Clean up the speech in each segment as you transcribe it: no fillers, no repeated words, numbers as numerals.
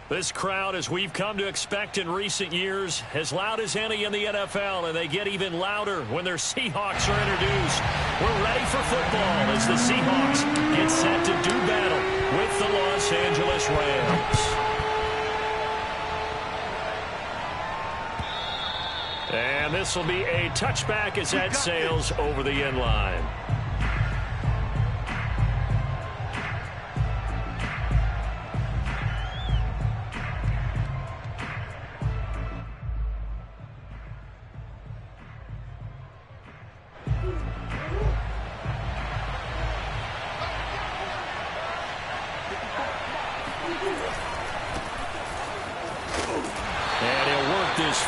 This crowd, as we've come to expect in recent years, as loud as any in the NFL, and they get even louder when their Seahawks are introduced. We're ready for football as the Seahawks get set to do battle with the Los Angeles Rams. And this will be a touchback as that sails over the end line.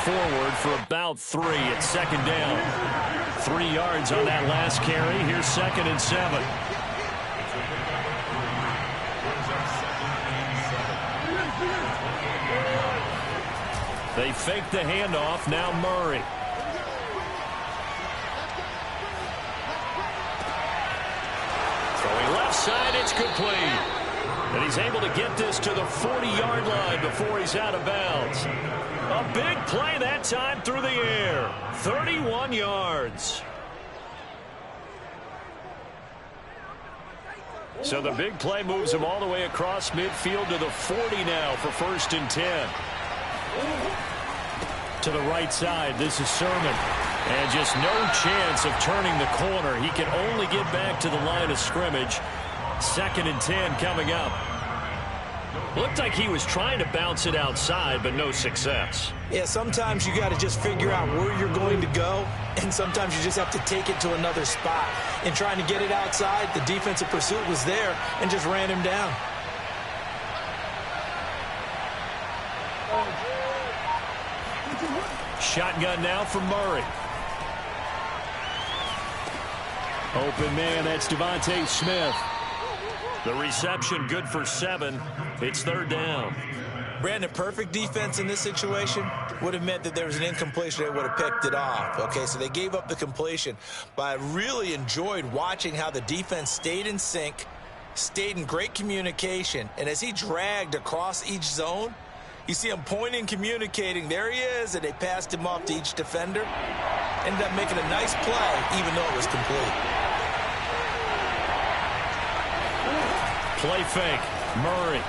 Forward for about 3 at second down. 3 yards on that last carry. Here's 2nd and 7. They fake the handoff. Now Murray. Throwing left side. It's complete. And he's able to get this to the 40-yard line before he's out of bounds. A big play that time through the air. 31 yards. So the big play moves him all the way across midfield to the 40 now for 1st and 10. To the right side, this is Sermon. And just no chance of turning the corner. He can only get back to the line of scrimmage. 2nd and 10 coming up. Looked like he was trying to bounce it outside, but no success. Yeah, sometimes you got to just figure out where you're going to go, and sometimes you just have to take it to another spot. In trying to get it outside, the defensive pursuit was there and just ran him down. Shotgun now for Murray. Open man, that's Devontae Smith. The reception good for 7. It's 3rd down. Brandon, perfect defense in this situation would have meant that there was an incompletion that would have picked it off. Okay, so they gave up the completion. But I really enjoyed watching how the defense stayed in sync, stayed in great communication, and as he dragged across each zone, you see him pointing, communicating. There he is, and they passed him off to each defender. Ended up making a nice play, even though it was complete. Play fake. Murray.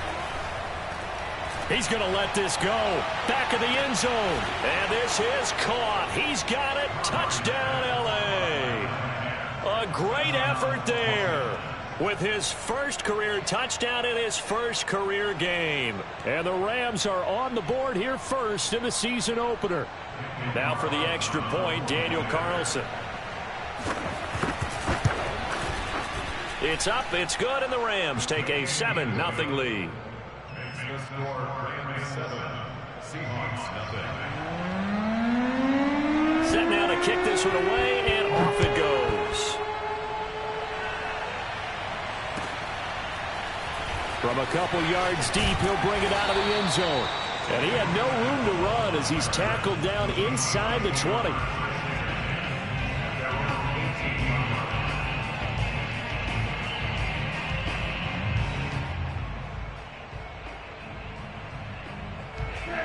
He's going to let this go. Back of the end zone. And this is caught. He's got it. Touchdown, L.A. A great effort there with his first career touchdown in his first career game. And the Rams are on the board here first in the season opener. Now for the extra point, Daniel Carlson. It's up, it's good, and the Rams take a 7-0 lead. Set now to kick this one away, and off it goes. From a couple yards deep, he'll bring it out of the end zone. And he had no room to run as he's tackled down inside the 20.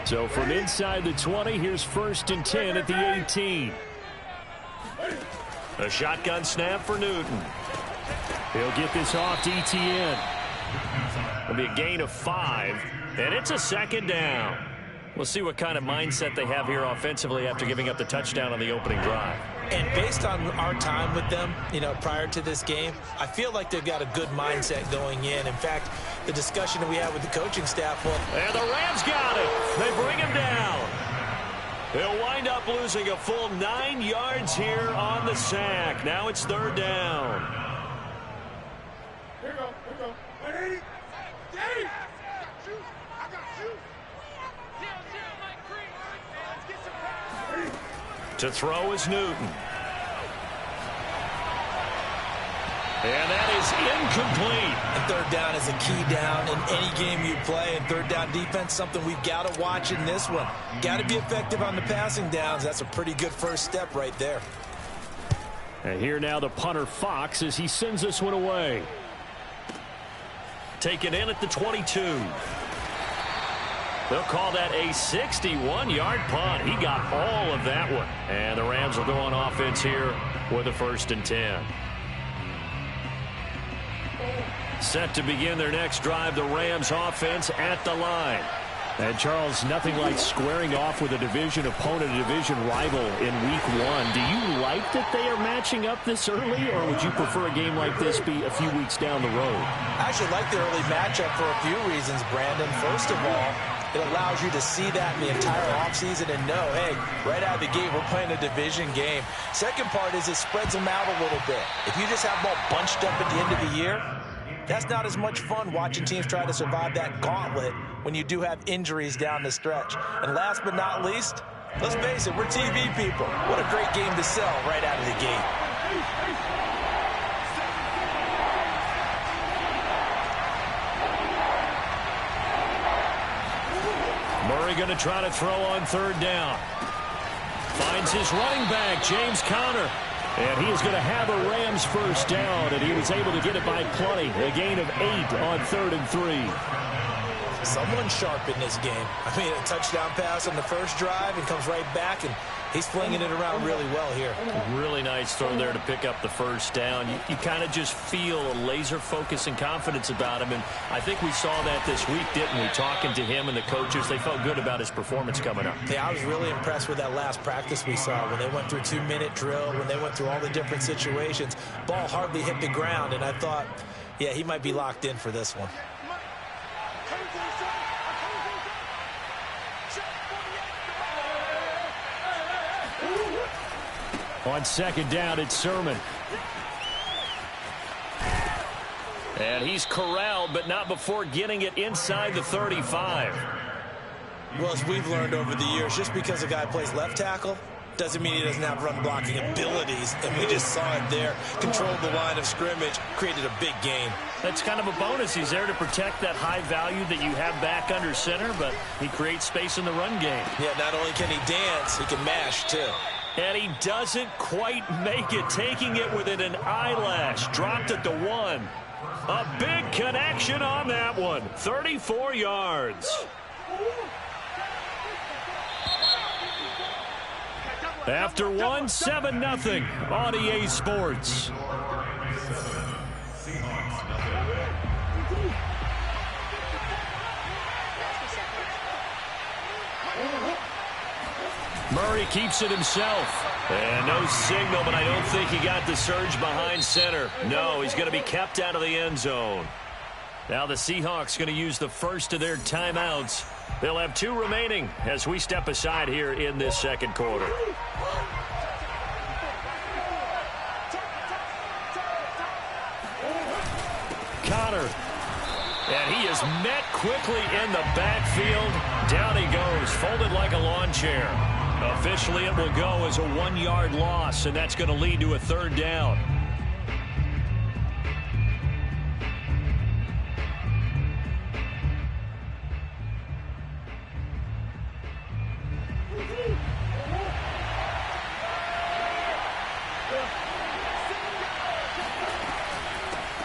So from inside the 20, here's 1st and 10 at the 18. A shotgun snap for Newton. He'll get this off to ETN. It'll be a gain of 5, and it's a 2nd down. We'll see what kind of mindset they have here offensively after giving up the touchdown on the opening drive. And based on our time with them, prior to this game, I feel like they've got a good mindset going in. In fact, the discussion that we had with the coaching staff, and the Rams got it. They bring him down. They'll wind up losing a full 9 yards here on the sack. Now it's 3rd down. Here we go. Ready? Daddy! I got you. To throw is Newton. And that is incomplete. And 3rd down is a key down in any game you play. And 3rd down defense, something we've got to watch in this one. Got to be effective on the passing downs. That's a pretty good first step right there. And here now the punter Fox as he sends this one away. Take it in at the 22. They'll call that a 61-yard punt. He got all of that one. And the Rams will go on offense here with a 1st and 10. Set to begin their next drive, the Rams offense at the line. And, Charles, nothing like squaring off with a division opponent, a division rival in Week 1. Do you like that they are matching up this early, or would you prefer a game like this be a few weeks down the road? I actually like the early matchup for a few reasons, Brandon. First of all, it allows you to see that in the entire offseason and know, hey, right out of the gate, we're playing a division game. Second part is it spreads them out a little bit. If you just have them all bunched up at the end of the year, that's not as much fun watching teams try to survive that gauntlet when you do have injuries down the stretch. And last but not least, let's face it, we're TV people. What a great game to sell right out of the gate. Murray going to try to throw on 3rd down. Finds his running back, James Conner. And he is going to have a Rams 1st down, and he was able to get it by plenty. A gain of 8 on 3rd and 3. Someone sharp in this game. I mean, a touchdown pass on the first drive and comes right back, and he's flinging it around really well here. Really nice throw there to pick up the 1st down. You kind of just feel a laser focus and confidence about him, and I think we saw that this week, didn't we? Talking to him and the coaches, they felt good about his performance coming up. Yeah, I was really impressed with that last practice we saw when they went through 2-minute drill, when they went through all the different situations. Ball hardly hit the ground, and I thought, yeah, he might be locked in for this one. On 2nd down, it's Sermon. And he's corralled, but not before getting it inside the 35. Well, as we've learned over the years, just because a guy plays left tackle doesn't mean he doesn't have run blocking abilities. And we just saw it there. Controlled the line of scrimmage, created a big gain. That's kind of a bonus. He's there to protect that high value that you have back under center, but he creates space in the run game. Yeah, not only can he dance, he can mash, too. And he doesn't quite make it, taking it within an eyelash. Dropped at the 1. A big connection on that one. 34 yards. After 1, 7-0 on EA Sports. Murray keeps it himself. And no signal, but I don't think he got the surge behind center. No, he's going to be kept out of the end zone. Now the Seahawks going to use the first of their timeouts. They'll have 2 remaining as we step aside here in this 2nd quarter. Conner. And he is met quickly in the backfield. Down he goes, folded like a lawn chair. Officially, it will go as a 1-yard loss, and that's going to lead to a 3rd down.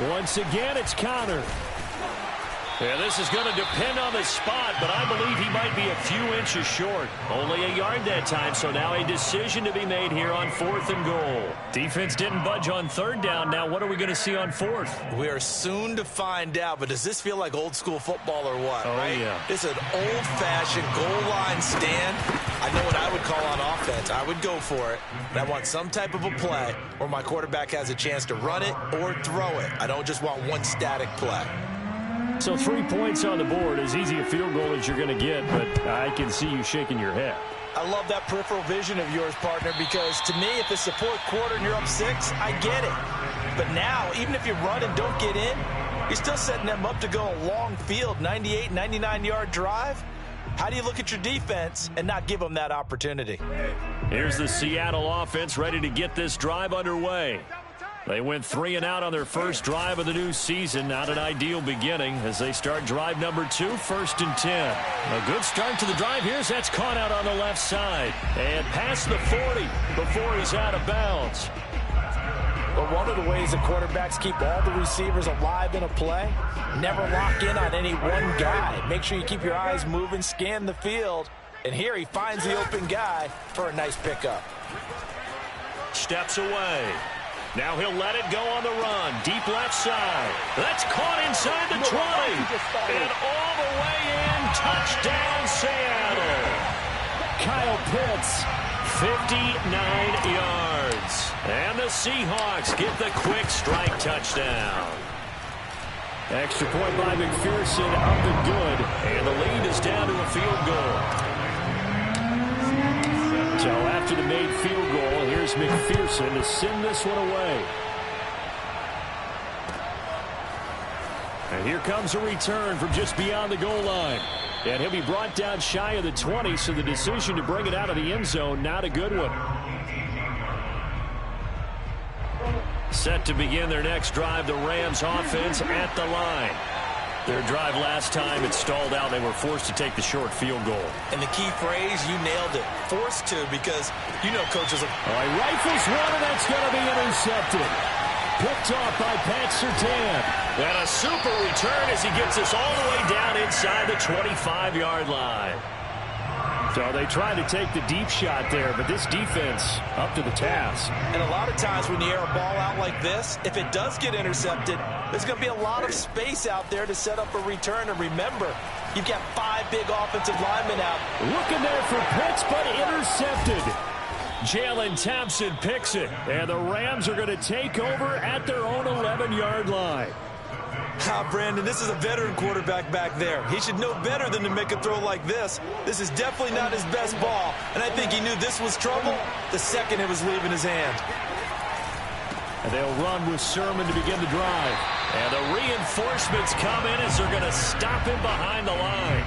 Once again, it's Conner. Yeah, this is going to depend on the spot, but I believe he might be a few inches short. Only a yard that time, so now a decision to be made here on 4th and goal. Defense didn't budge on 3rd down. Now what are we going to see on 4th? We are soon to find out, but does this feel like old school football or what? Oh, right? yeah. It's an old-fashioned goal line stand. I know what I would call on offense. I would go for it, but I want some type of a play where my quarterback has a chance to run it or throw it. I don't just want one static play. So 3 points on the board, as easy a field goal as you're going to get, but I can see you shaking your head. I love that peripheral vision of yours, partner, because to me, if it's the 4th quarter and you're up 6, I get it. But now, even if you run and don't get in, you're still setting them up to go a long field, 98, 99-yard drive. How do you look at your defense and not give them that opportunity? Here's the Seattle offense ready to get this drive underway. They went 3 and out on their first drive of the new season. Not an ideal beginning as they start drive number 2, 1st and 10. A good start to the drive. Here's that's caught out on the left side. And past the 40 before he's out of bounds. But one of the ways the quarterbacks keep all the receivers alive in a play, never lock in on any one guy. Make sure you keep your eyes moving, scan the field. And here he finds the open guy for a nice pickup. Steps away. Now he'll let it go on the run. Deep left side. That's caught inside the 20. And all the way in. Touchdown, Seattle. Kyle Pitts, 59 yards. And the Seahawks get the quick strike touchdown. Extra point by McPherson, up and good. And the lead is down to a field goal. So after the made field goal, here's McPherson to send this one away. And here comes a return from just beyond the goal line. And he'll be brought down shy of the 20, so the decision to bring it out of the end zone, not a good one. Set to begin their next drive, the Rams offense at the line. Their drive last time, it stalled out. They were forced to take the short field goal. And the key phrase, you nailed it. Forced to, because you know coaches are... All right, rifles one, and that's going to be intercepted. Picked off by Pat Surtain. And a super return as he gets us all the way down inside the 25-yard line. So they tried to take the deep shot there, but this defense up to the task. And a lot of times when you air a ball out like this, if it does get intercepted, there's going to be a lot of space out there to set up a return. And remember, you've got 5 big offensive linemen out. Looking there for Pitts, but intercepted. Jalen Thompson picks it, and the Rams are going to take over at their own 11-yard line. Brandon, this is a veteran quarterback back there. He should know better than to make a throw like this. This is definitely not his best ball, and I think he knew this was trouble the second it was leaving his hand. And they'll run with Sermon to begin the drive. And the reinforcements come in as they're going to stop him behind the line.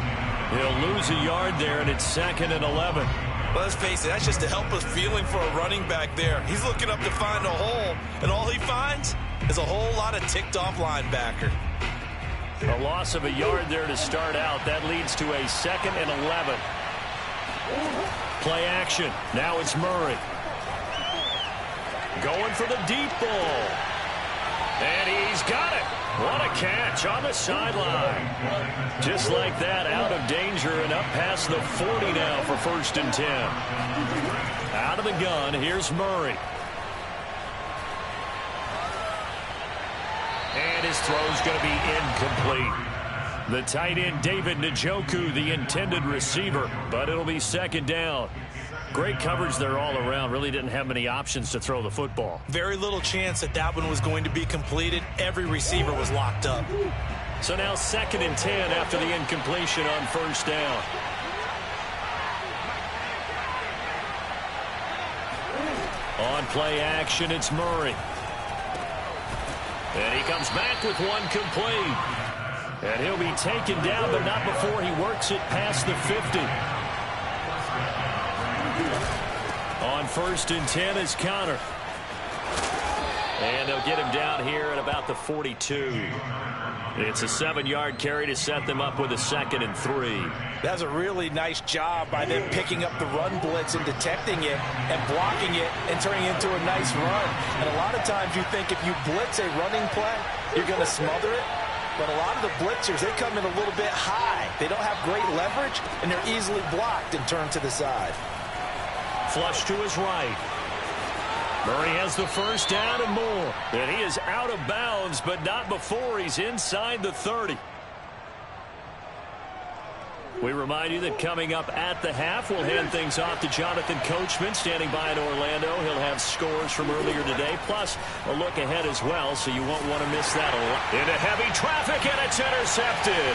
He'll lose a yard there, and it's 2nd and 11. Well, let's face it, that's just a helpless feeling for a running back there. He's looking up to find a hole, and all he finds is a whole lot of ticked-off linebacker. A loss of a yard there to start out. That leads to a 2nd and 11. Play action. Now it's Murray. Going for the deep ball. And he's got it. What a catch on the sideline. Just like that, out of danger and up past the 40 now for 1st and 10. Out of the gun, here's Murray. And his throw's going to be incomplete. The tight end, David Njoku, the intended receiver, but it'll be 2nd down. Great coverage there all around. Really didn't have many options to throw the football. Very little chance that that one was going to be completed. Every receiver was locked up. So now 2nd and 10 after the incompletion on 1st down. On play action, it's Murray. And he comes back with one complete. And he'll be taken down, but not before he works it past the 50. On 1st and 10 is Connor. And they'll get him down here at about the 42. It's a 7-yard carry to set them up with a 2nd and 3. That's a really nice job by them picking up the run blitz and detecting it and blocking it and turning it into a nice run. And a lot of times you think if you blitz a running play, you're going to smother it. But a lot of the blitzers, they come in a little bit high. They don't have great leverage, and they're easily blocked and turned to the side. Flush to his right. Murray has the 1st down and more. And he is out of bounds, but not before he's inside the 30. We remind you that coming up at the half, we'll hand things off to Jonathan Coachman, standing by in Orlando. He'll have scores from earlier today, plus a look ahead as well, so you won't want to miss that. Into heavy traffic, and it's intercepted.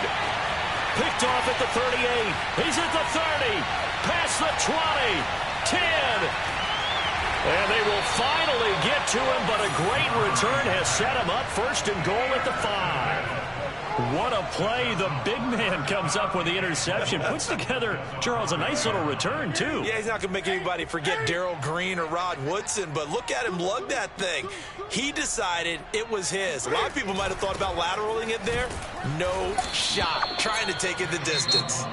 Picked off at the 38. He's at the 30. Past the 20. 10. And they will finally get to him, but a great return has set him up 1st and goal at the 5. What a play. The big man comes up with the interception. Puts together, Charles, a nice little return, too. Yeah, he's not going to make anybody forget Darrell Green or Rod Woodson, but look at him lug that thing. He decided it was his. A lot of people might have thought about lateraling it there. No shot. Trying to take it the distance.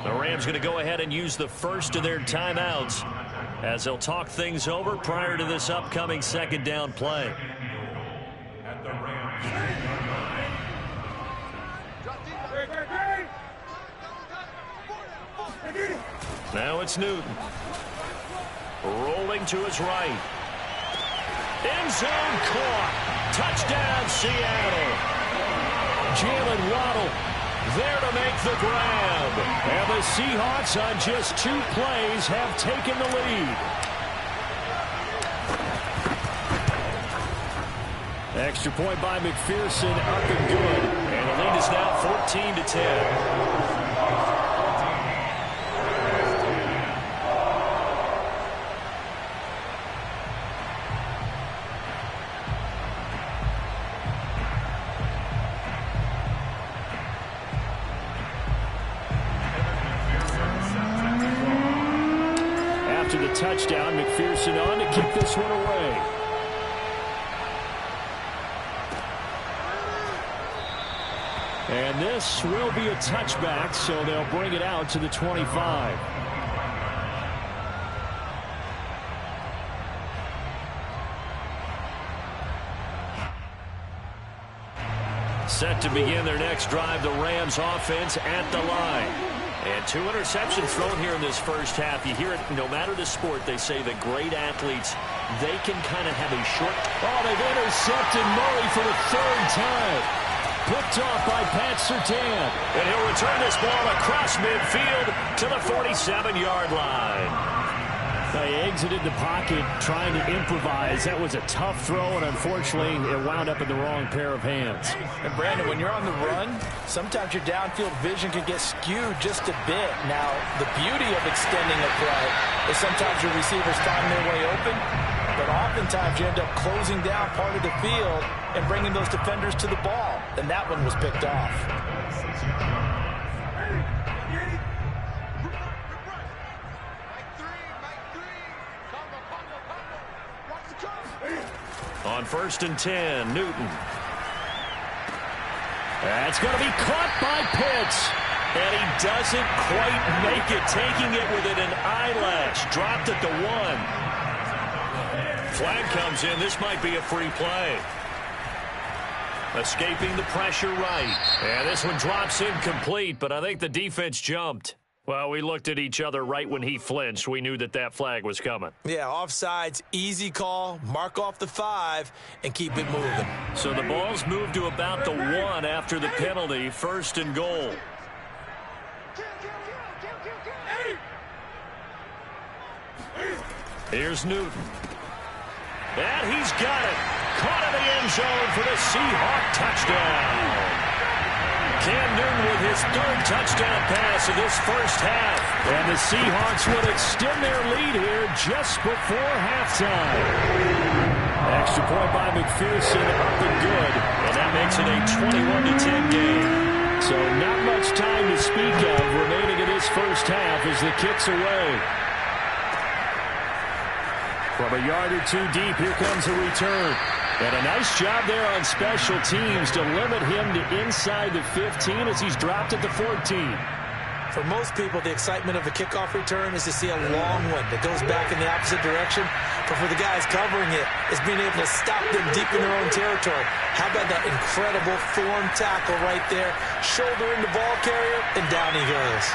The Rams going to go ahead and use the first of their timeouts as they'll talk things over prior to this upcoming 2nd down play. Now it's Newton. Rolling to his right. End zone caught. Touchdown, Seattle. Jalen Waddle there to make the grab. And the Seahawks on just 2 plays have taken the lead. Extra point by McPherson, up and good. And the lead is now 14-10. After the touchdown, McPherson on to kick this one away. And this will be a touchback, so they'll bring it out to the 25. Set to begin their next drive, the Rams offense at the line. And 2 interceptions thrown here in this first half. You hear it no matter the sport, they say that great athletes, they can kind of have a short. Oh, they've intercepted Murray for the 3rd time. Picked off by Pat Surtain. And he'll return this ball across midfield to the 47-yard line. They exited the pocket trying to improvise. That was a tough throw, and unfortunately, it wound up in the wrong pair of hands. And Brandon, when you're on the run, sometimes your downfield vision can get skewed just a bit. Now, the beauty of extending a play is sometimes your receivers find their way open, but oftentimes you end up closing down part of the field and bringing those defenders to the ball. And that one was picked off. On 1st and 10, Newton. That's going to be caught by Pitts. And he doesn't quite make it, taking it within an eyelash. Dropped at the 1. Flag comes in. This might be a free play. Escaping the pressure right. And this one drops incomplete, but I think the defense jumped. Well, we looked at each other right when he flinched. We knew that that flag was coming. Yeah, offsides, easy call, mark off the 5, and keep it moving. So the ball's moved to about the 1 after the penalty, 1st and goal. Here's Newton. And he's got it. Caught in the end zone for the Seahawk touchdown. Cam Newton with his 3rd touchdown pass of this first half. And the Seahawks will extend their lead here just before halftime. Extra point by McPherson, up and good. And that makes it a 21-10 game. So not much time to speak of remaining in this first half as the kick's away. From a yard or 2 deep, here comes a return. And a nice job there on special teams to limit him to inside the 15 as he's dropped at the 14. For most people, the excitement of a kickoff return is to see a long one that goes back in the opposite direction. But for the guys covering it, it's being able to stop them deep in their own territory. How about that incredible form tackle right there? Shoulder in the ball carrier, and down he goes.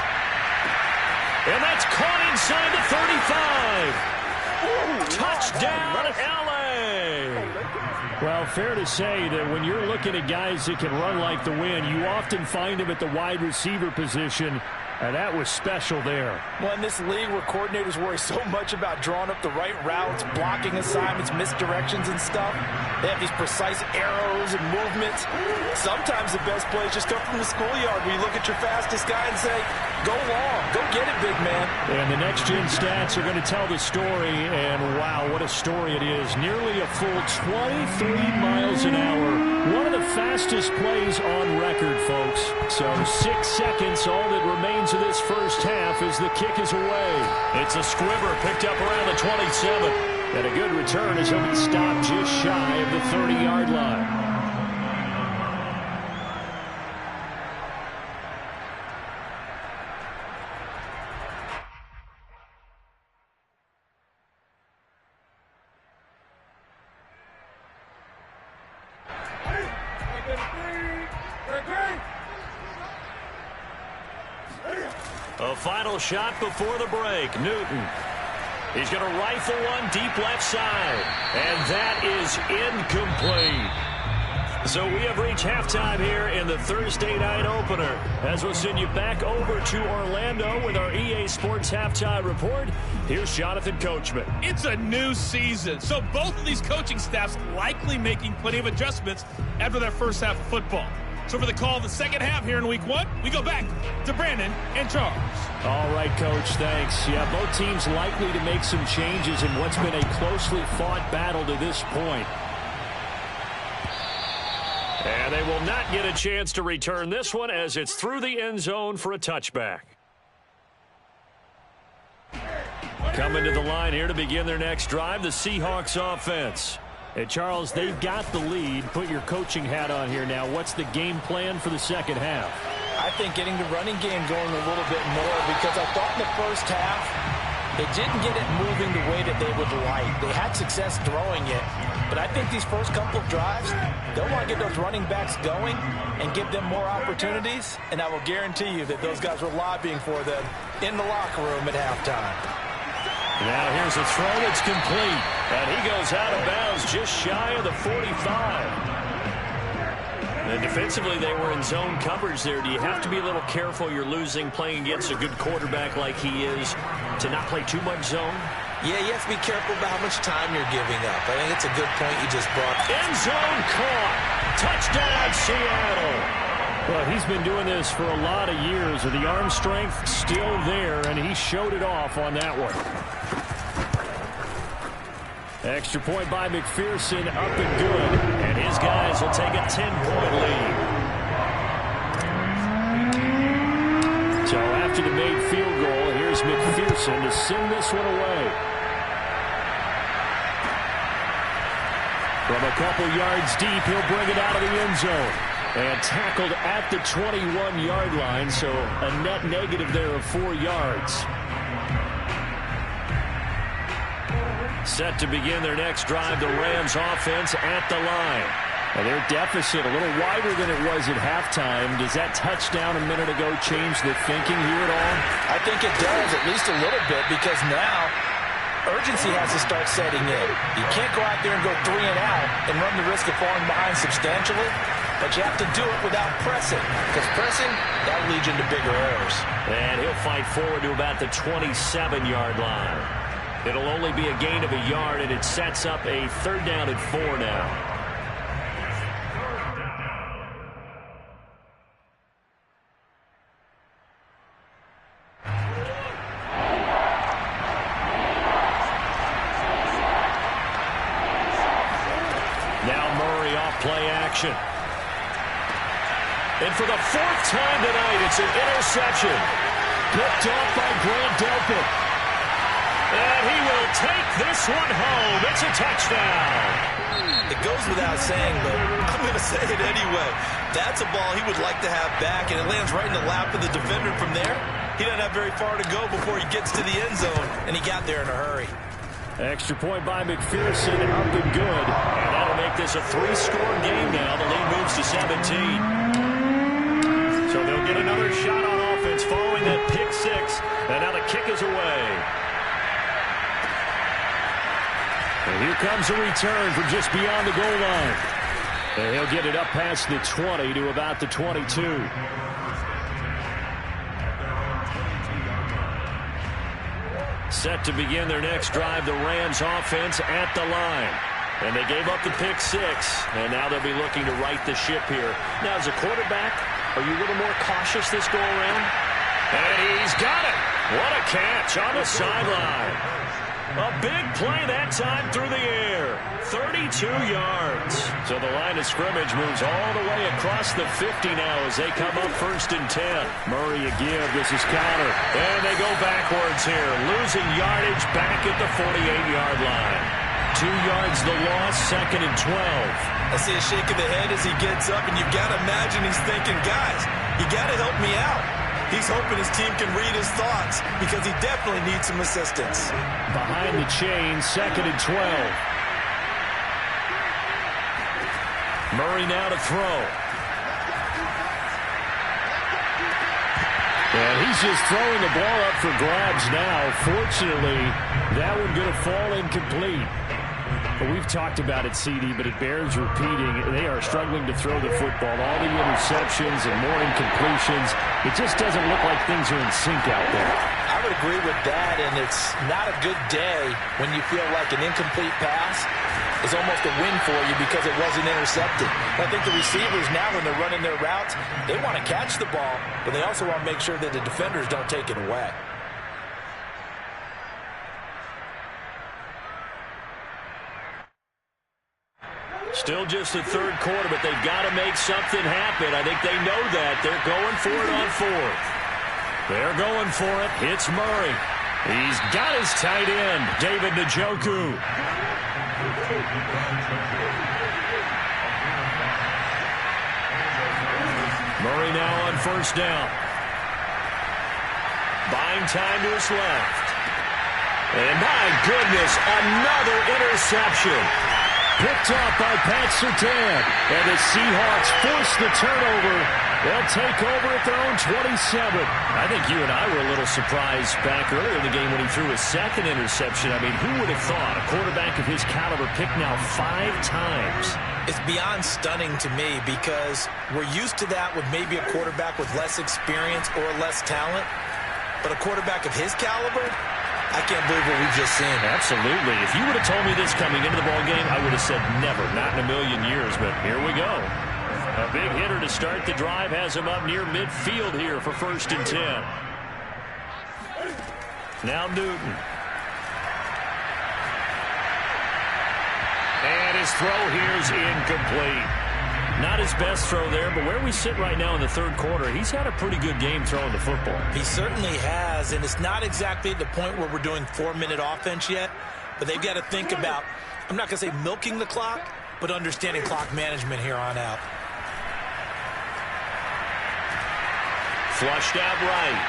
And that's caught inside the 35. Touchdown, L.A. Well, fair to say that when you're looking at guys that can run like the wind, you often find them at the wide receiver position, and that was special there. Well, in this league where coordinators worry so much about drawing up the right routes, blocking assignments, misdirections and stuff, they have these precise arrows and movements. Sometimes the best plays just come from the schoolyard where you look at your fastest guy and say, go long, go get it, big man. And the next-gen stats are going to tell the story, and wow, what a story it is. Nearly a full 23 miles an hour. One of the fastest plays on record, folks. So 6 seconds, all that remains of this first half as the kick is away. It's a squibber picked up around the 27. And a good return as he'll be stopped just shy of the 30-yard line. A final shot before the break. Newton. He's going to rifle one deep left side. And that is incomplete. So we have reached halftime here in the Thursday night opener. As we'll send you back over to Orlando with our EA Sports Halftime Report. Here's Jonathan Coachman. It's a new season, so both of these coaching staffs likely making plenty of adjustments after their first half of football. So for the call of the second half here in week 1, we go back to Brandon and Charles. All right, Coach, thanks. Yeah, both teams likely to make some changes in what's been a closely fought battle to this point. And they will not get a chance to return this one as it's through the end zone for a touchback. Coming to the line here to begin their next drive, the Seahawks offense. Hey, Charles, they've got the lead. Put your coaching hat on here now. What's the game plan for the second half? I think getting the running game going a little bit more, because I thought in the first half they didn't get it moving the way that they would like. They had success throwing it, but I think these first couple of drives, they'll want to get those running backs going and give them more opportunities, and I will guarantee you that those guys were lobbying for them in the locker room at halftime. Now here's a throw that's complete, and he goes out of bounds just shy of the 45. And defensively, they were in zone coverage there. Do you have to be a little careful? You're losing playing against a good quarterback like he is to not play too much zone? Yeah, you have to be careful about how much time you're giving up. I think it's a good point you just brought. End zone caught. Touchdown, Seattle. Well, he's been doing this for a lot of years with the arm strength still there, and he showed it off on that one. Extra point by McPherson, up and good, and his guys will take a 10-point lead. So after the made field goal, here's McPherson to send this one away. From a couple yards deep, he'll bring it out of the end zone. And tackled at the 21-yard line, so a net negative there of 4 yards. Set to begin their next drive, the Rams offense at the line. And their deficit a little wider than it was at halftime. Does that touchdown a minute ago change the thinking here at all? I think it does, at least a little bit, because now urgency has to start setting in. You can't go out there and go 3 and out and run the risk of falling behind substantially, but you have to do it without pressing, because pressing, that will lead you into bigger errors. And he'll fight forward to about the 27-yard line. It'll only be a gain of a yard, and it sets up a 3rd down and 4 now. Now Murray off play action. And for the 4th time tonight, it's an interception. Picked off by Grant Delpit. And he will take this one home. It's a touchdown. It goes without saying, but I'm going to say it anyway. That's a ball he would like to have back, and it lands right in the lap of the defender from there. He doesn't have very far to go before he gets to the end zone, and he got there in a hurry. Extra point by McPherson, up and good. And that'll make this a 3-score game now. The lead moves to 17. So they'll get another shot on offense following that pick 6. And now the kick is away. And here comes a return from just beyond the goal line. And he'll get it up past the 20 to about the 22. Set to begin their next drive, the Rams offense at the line. And they gave up the pick 6, and now they'll be looking to right the ship here. Now, as a quarterback, are you a little more cautious this go-around? And he's got it. What a catch on the sideline. A big play that time through the air. 32 yards. So the line of scrimmage moves all the way across the 50 now as they come up 1st and 10. Murray a give. This is counter. And they go backwards here. Losing yardage back at the 48-yard line. 2 yards the loss, 2nd and 12. I see a shake of the head as he gets up, and you've got to imagine he's thinking, guys, you got to help me out. He's hoping his team can read his thoughts because he definitely needs some assistance. Behind the chain, 2nd and 12. Murray now to throw. And he's just throwing the ball up for grabs now. Fortunately, that one going to fall incomplete. Well, we've talked about it, CD, but it bears repeating. They are struggling to throw the football. All the interceptions and more incompletions. It just doesn't look like things are in sync out there. I would agree with that, and it's not a good day when you feel like an incomplete pass is almost a win for you because it wasn't intercepted. I think the receivers now, when they're running their routes, they want to catch the ball, but they also want to make sure that the defenders don't take it away. Still just the third quarter, but they've got to make something happen. I think they know that. They're going for it on fourth. They're going for it. It's Murray. He's got his tight end, David Njoku. Murray now on first down. Buying time to his left. And my goodness, another interception. Picked off by Pat Surtain. And the Seahawks force the turnover. They'll take over at their own 27. I think you and I were a little surprised back earlier in the game when he threw his second interception. I mean, who would have thought a quarterback of his caliber picked now 5 times? It's beyond stunning to me because we're used to that with maybe a quarterback with less experience or less talent. But a quarterback of his caliber, I can't believe what we've just seen. Absolutely. If you would have told me this coming into the ballgame, I would have said never, not in a million years. But here we go. A big hitter to start the drive has him up near midfield here for 1st and 10. Now Newton. And his throw here is incomplete. Not his best throw there, but where we sit right now in the third quarter, he's had a pretty good game throwing the football. He certainly has, and it's not exactly at the point where we're doing 4-minute offense yet, but they've got to think about, I'm not going to say milking the clock, but understanding clock management here on out. Flushed out right.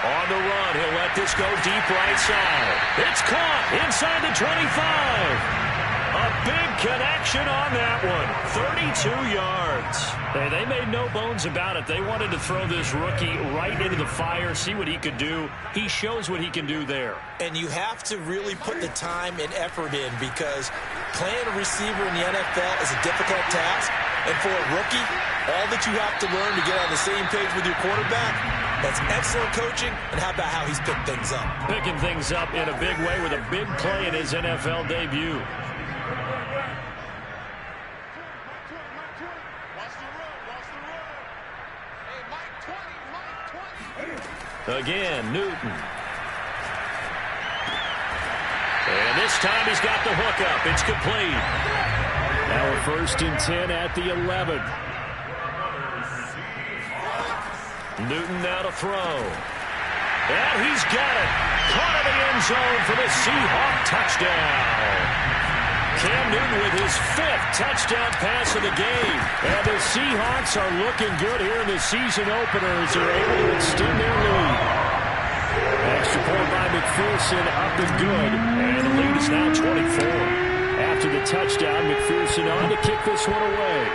On the run, he'll let this go deep right side. It's caught inside the 25. A big connection on that one. 32 yards. Hey, they made no bones about it. They wanted to throw this rookie right into the fire, see what he could do. He shows what he can do there. And you have to really put the time and effort in because playing a receiver in the NFL is a difficult task. And for a rookie, all that you have to learn to get on the same page with your quarterback, that's excellent coaching. And how about how he's picked things up? Picking things up in a big way with a big play in his NFL debut. Again, Newton. And this time he's got the hook up. It's complete. Now a 1st and 10 at the 11. Newton now to throw. And he's got it. Caught in the end zone for the Seahawk touchdown. Cam Newton with his 5th touchdown pass of the game. And the Seahawks are looking good here in the season opener as they're able to extend their lead. Extra point by McPherson up and good. And the lead is now 24. After the touchdown, McPherson on to kick this one away.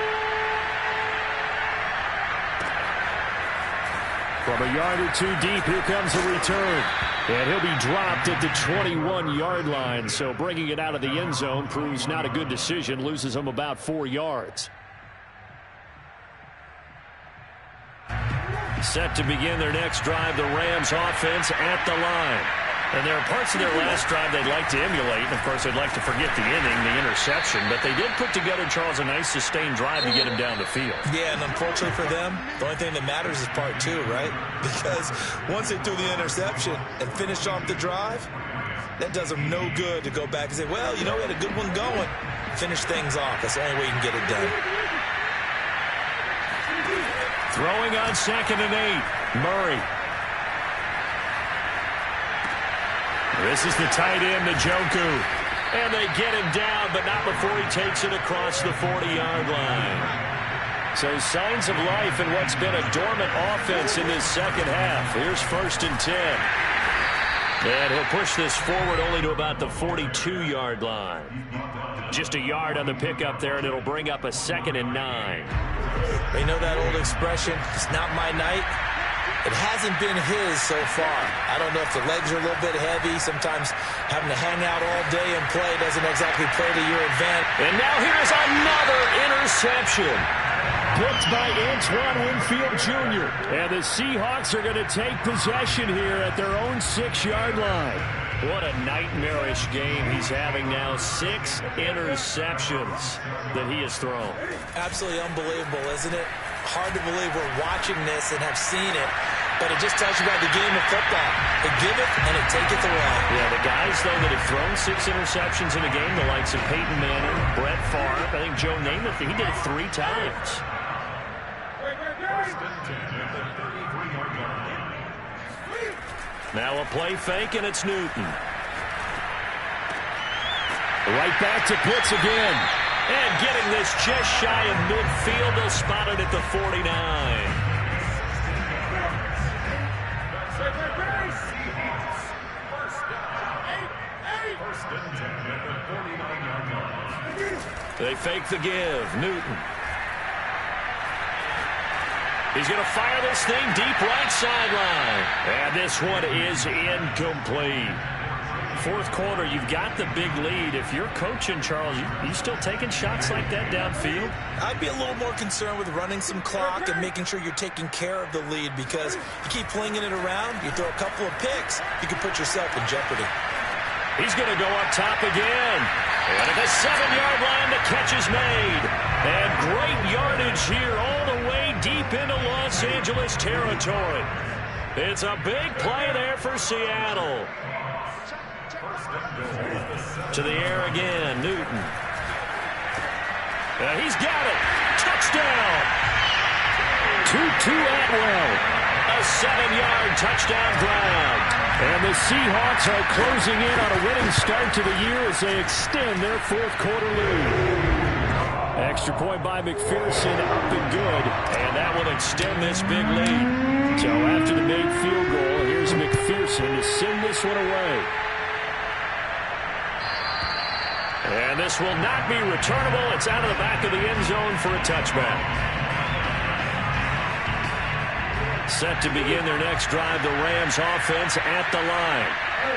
From a yard or two deep, here comes a return. And he'll be dropped at the 21-yard line. So bringing it out of the end zone proves not a good decision. Loses him about 4 yards. Set to begin their next drive, the Rams offense at the line. And there are parts of their last drive they'd like to emulate. And, of course, they'd like to forget the inning, the interception. But they did put together, Charles, a nice sustained drive to get him down the field. Yeah, and unfortunately for them, the only thing that matters is part 2, right? Because once they threw the interception and finished off the drive, that does them no good to go back and say, well, you know, we had a good one going. Finish things off. That's the only way you can get it done. Throwing on 2nd and 8. Murray. This is the tight end, Njoku. And they get him down, but not before he takes it across the 40-yard line. So signs of life in what's been a dormant offense in this second half. Here's 1st and 10. And he'll push this forward only to about the 42-yard line. Just a yard on the pickup there, and it'll bring up a 2nd and 9. They know that old expression, it's not my night. It hasn't been his so far. I don't know if the legs are a little bit heavy. Sometimes having to hang out all day and play doesn't exactly play to your advantage. And now here's another interception. Picked by Antoine Winfield Jr. And the Seahawks are going to take possession here at their own 6-yard line. What a nightmarish game he's having now. 6 interceptions that he has thrown. Absolutely unbelievable, isn't it? Hard to believe we're watching this and have seen it, but it just tells you about the game of football. It giveth and it taketh away. Yeah, the guys, though, that have thrown 6 interceptions in a game, the likes of Peyton Manning, Brett Favre, I think Joe Namath, he did it 3 times. Now a play fake, and it's Newton. Right back to Pitts again. And getting this just shy of midfield, they'll spot it at the 49. They fake the give. Newton. He's going to fire this thing deep right sideline. And this one is incomplete. Fourth quarter, you've got the big lead. If you're coaching, Charles, you still taking shots like that downfield? I'd be a little more concerned with running some clock and making sure you're taking care of the lead, because you keep flinging it around, you throw a couple of picks, you can put yourself in jeopardy. He's going to go up top again. And at the 7-yard line, the catch is made. And great yardage here all the way deep into Los Angeles territory. It's a big play there for Seattle. To the air again, Newton. He's got it. Touchdown. Tutu Atwell. A 7-yard touchdown grab. And the Seahawks are closing in on a winning start to the year as they extend their fourth quarter lead. Extra point by McPherson, up and good. And that will extend this big lead. So after the made field goal, here's McPherson to send this one away. And this will not be returnable. It's out of the back of the end zone for a touchback. Set to begin their next drive, the Rams offense at the line.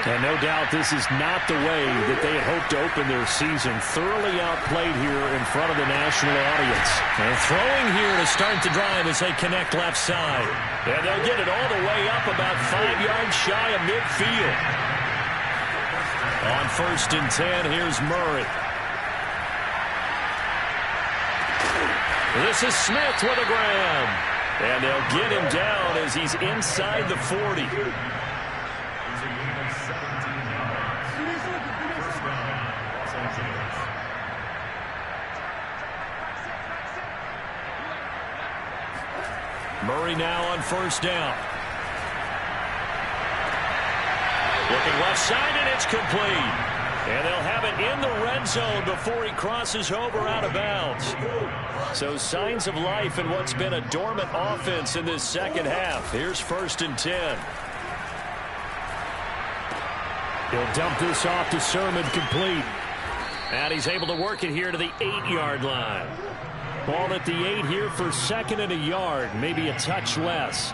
And no doubt this is not the way that they had hoped to open their season. Thoroughly outplayed here in front of the national audience. And throwing here to start the drive as they connect left side. And they'll get it all the way up about 5 yards shy of midfield. On 1st and 10, here's Murray. This is Smith with a grab. And they'll get him down as he's inside the 40. Murray now on 1st down. Looking left side, and it's complete. And they'll have it in the red zone before he crosses over out of bounds. So signs of life in what's been a dormant offense in this second half. Here's 1st and 10. He'll dump this off to Sermon, complete. And he's able to work it here to the 8-yard line. Ball at the 8 here for 2nd and a yard, maybe a touch less.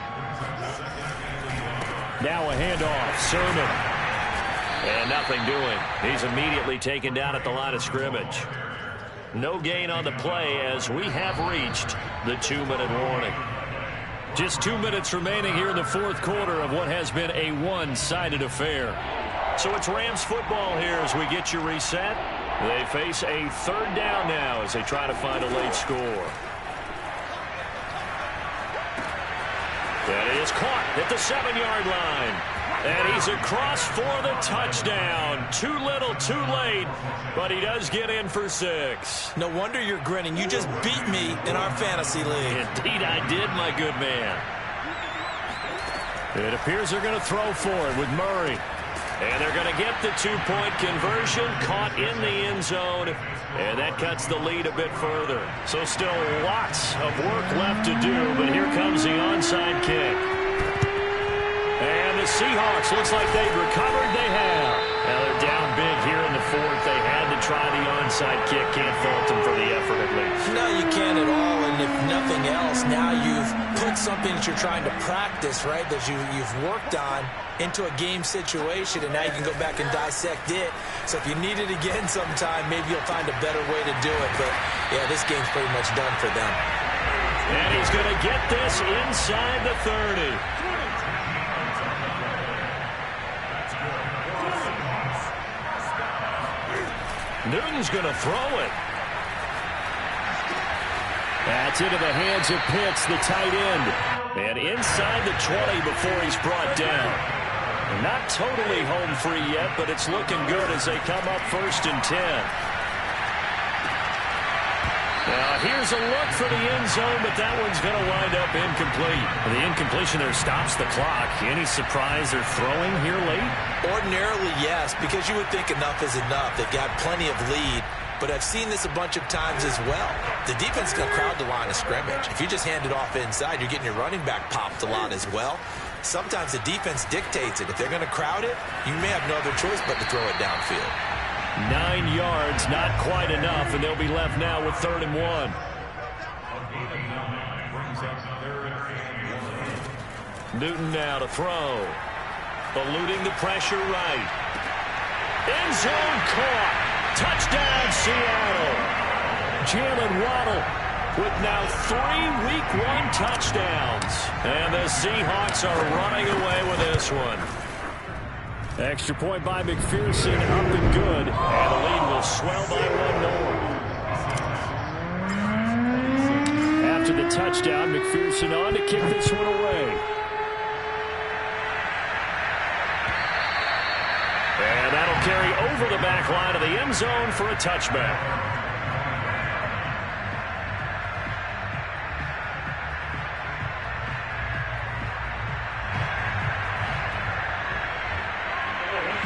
Now a handoff, Sermon. And nothing doing. He's immediately taken down at the line of scrimmage. No gain on the play as we have reached the 2-minute warning. Just 2 minutes remaining here in the fourth quarter of what has been a one-sided affair. So it's Rams football here as we get you reset. They face a 3rd down now as they try to find a late score. That is caught at the 7-yard line. And he's across for the touchdown. Too little, too late, but he does get in for 6. No wonder you're grinning. You just beat me in our fantasy league. Indeed I did, my good man. It appears they're going to throw for it with Murray. And they're going to get the 2-point conversion, caught in the end zone, and that cuts the lead a bit further. So still lots of work left to do, but here comes the onside kick. And the Seahawks, looks like they've recovered. They have. Now they're down big here in the 4th. They had to try the onside kick. Can't fault them for the effort at least. No, you can't at all. And and if nothing else, now you've put something that you're trying to practice, right, that you've worked on into a game situation, and now you can go back and dissect it. So if you need it again sometime, maybe you'll find a better way to do it. But, yeah, this game's pretty much done for them. And he's going to get this inside the 30. Newton's going to throw it. That's into the hands of Pitts, the tight end. And inside the 20 before he's brought down. Not totally home free yet, but it's looking good as they come up 1st and 10. Now, here's a look for the end zone, but that one's going to wind up incomplete. The incompletion there stops the clock. Any surprise they're throwing here late? Ordinarily, yes, because you would think enough is enough. They've got plenty of lead, but I've seen this a bunch of times as well. The defense is going to crowd the line of scrimmage. If you just hand it off inside, you're getting your running back popped a lot as well. Sometimes the defense dictates it. If they're going to crowd it, you may have no other choice but to throw it downfield. 9 yards, not quite enough, and they'll be left now with 3rd and 1. Newton now to throw. Eluding the pressure right. End zone caught. Touchdown, Seattle. Jalen Waddle with now 3 Week 1 touchdowns. And the Seahawks are running away with this one. Extra point by McPherson, up and good. And the lead will swell by 1 more. After the touchdown, McPherson on to kick this one away. And that'll carry over the back line of the end zone for a touchback.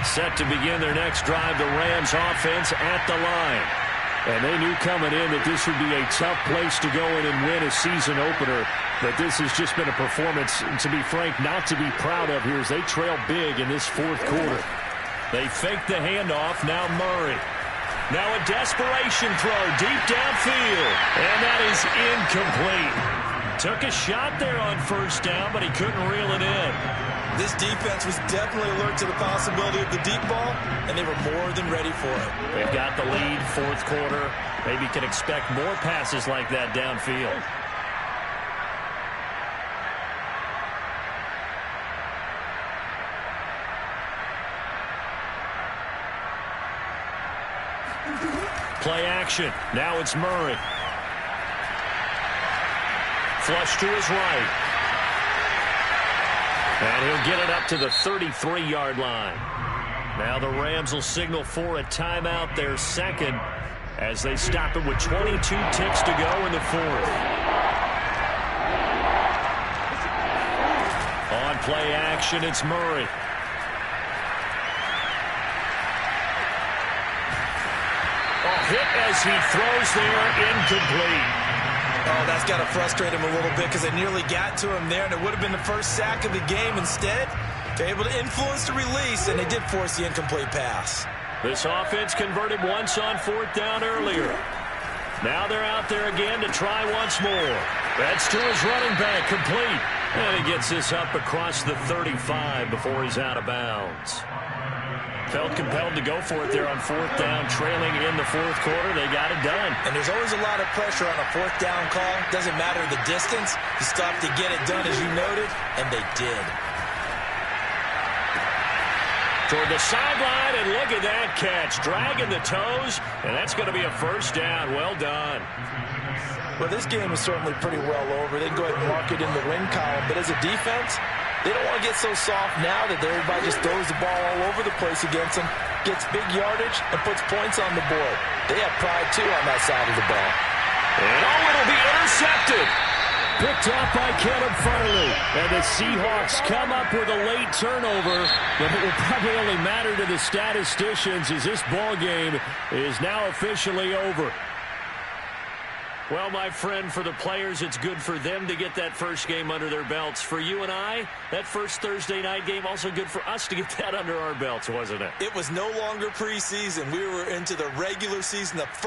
Set to begin their next drive, the Rams offense at the line. And they knew coming in that this would be a tough place to go in and win a season opener. But this has just been a performance, to be frank, not to be proud of here as they trail big in this 4th quarter. They fake the handoff, now Murray. Now a desperation throw deep downfield. And that is incomplete. Took a shot there on 1st down, but he couldn't reel it in. This defense was definitely alert to the possibility of the deep ball, and they were more than ready for it. They've got the lead, 4th quarter. Maybe can expect more passes like that downfield. Play action. Now it's Murray. Flush to his right. And he'll get it up to the 33-yard line. Now the Rams will signal for a timeout, their 2nd, as they stop it with 22 ticks to go in the 4th. On play action, it's Murray. A hit as he throws there, incomplete. Oh, that's got to frustrate him a little bit because they nearly got to him there, and it would have been the first sack of the game. Instead, they're able to influence the release, and they did force the incomplete pass. This offense converted once on 4th down earlier. Now they're out there again to try once more. That's to his running back, complete. And he gets this up across the 35 before he's out of bounds. Felt compelled to go for it there on 4th down, trailing in the 4th quarter. They got it done. And there's always a lot of pressure on a 4th down call. Doesn't matter the distance. You still have to get it done, as you noted, and they did. Toward the sideline, and look at that catch. Dragging the toes, and that's going to be a 1st down. Well done. Well, this game is certainly pretty well over. They can go ahead and mark it in the win column. But as a defense, they don't want to get so soft now that everybody just throws the ball all over the place against them, gets big yardage, and puts points on the board. They have pride, too, on that side of the ball. And it'll be intercepted. Picked off by Caleb Farley. And the Seahawks come up with a late turnover, but it will probably only matter to the statisticians as this ball game is now officially over. Well, my friend, for the players, it's good for them to get that first game under their belts. For you and I, that first Thursday night game, also good for us to get that under our belts, wasn't it? It was no longer preseason. We were into the regular season. The first